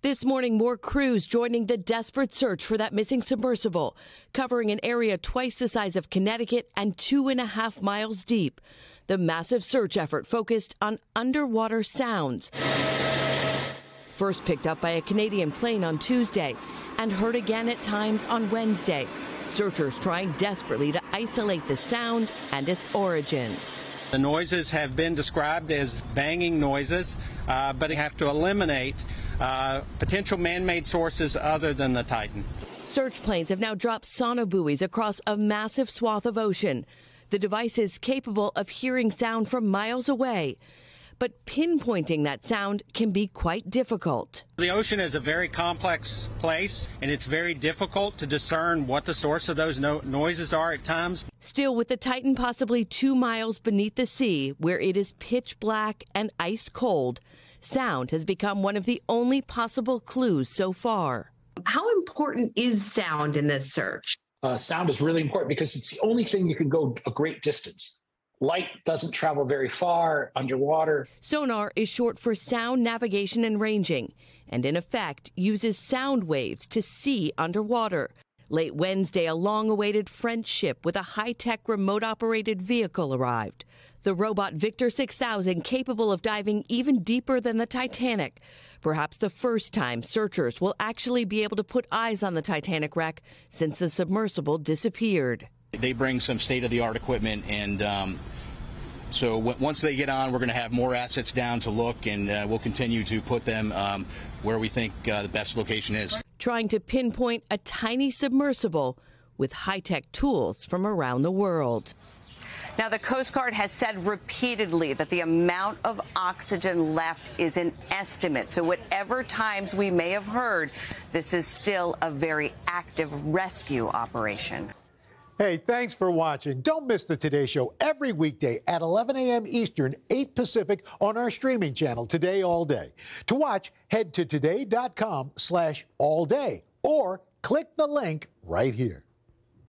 This morning, more crews joining the desperate search for that missing submersible, covering an area twice the size of Connecticut and 2.5 miles deep. The massive search effort focused on underwater sounds. First picked up by a Canadian plane on Tuesday and heard again at times on Wednesday. Searchers trying desperately to isolate the sound and its origin. The noises have been described as banging noises, but they have to eliminate potential man-made sources other than the Titan. Search planes have now dropped sonobuoys across a massive swath of ocean. The device is capable of hearing sound from miles away, but pinpointing that sound can be quite difficult. The ocean is a very complex place, and it's very difficult to discern what the source of those noises are at times. Still, with the Titan possibly 2 miles beneath the sea, where it is pitch black and ice cold, sound has become one of the only possible clues so far. How important is sound in this search? Sound is really important because it's the only thing you can go a great distance. Light doesn't travel very far underwater. Sonar is short for sound navigation and ranging, and in effect uses sound waves to see underwater. Late Wednesday, a long-awaited French ship with a high-tech remote-operated vehicle arrived. The robot Victor 6000 capable of diving even deeper than the Titanic. Perhaps the first time searchers will actually be able to put eyes on the Titanic wreck since the submersible disappeared. They bring some state-of-the-art equipment, and so once they get on, we're going to have more assets down to look, and we'll continue to put them where we think the best location is. Trying to pinpoint a tiny submersible with high-tech tools from around the world. Now, the Coast Guard has said repeatedly that the amount of oxygen left is an estimate. So whatever times we may have heard, this is still a very active rescue operation. Hey, thanks for watching. Don't miss the Today Show every weekday at 11 a.m. Eastern, 8 Pacific on our streaming channel, Today All Day. To watch, head to today.com/allday or click the link right here.